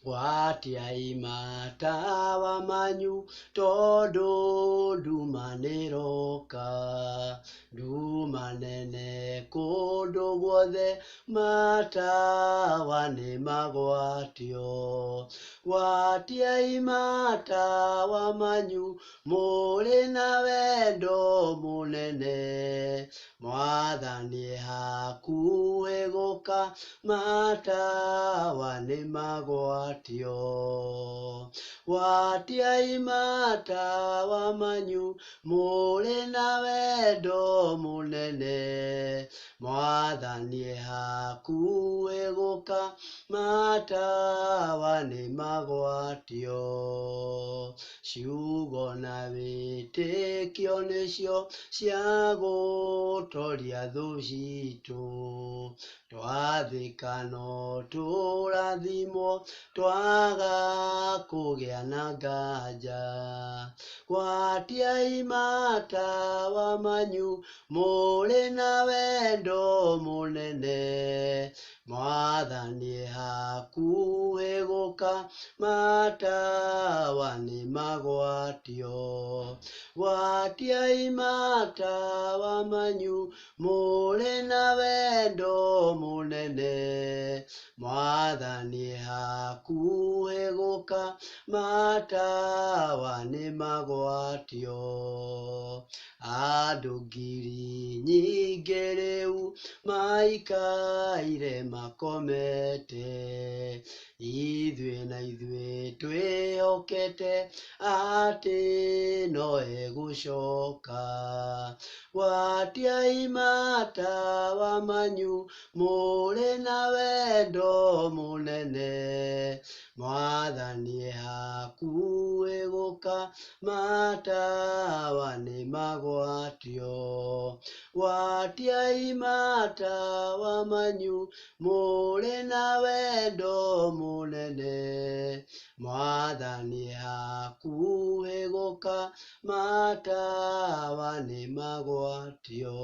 Gwatiai matawa manyu tondu nduma niroka nduma nene kundu guothe matawa ni magwatio gwatiai matawa manyu muri na wendo munene Mwathani hakuhi guuka matawa ni magwatio gwatiai matawa manyu muri na wendo munene Mwathani hakuhi guuka matawa ni magwatio ciugo na wĩtĩkio nĩcio cia gũtoria thũ citũ twathĩka no tũrathimwo twaga kũgĩa na nganja gwatiai matawa manyu muri na wendo munene Mwathani hakuhi guuka matawa ni magwatio gwatiai matawa manyu muri na wendo munene Mwathani hakuhi guuka matawa ni magwatio andũ ngiri nyingĩ rĩu maikaire makomete ithuĩ twĩhokete atĩ no egũcoka gwatiai matawa manyu muri na wendo munene Mwathani hakuhi guuka matawa ni magwatio gwatiai matawa manyu muri na wendo munene Mwathani hakuhi guuka matawa ni magwatio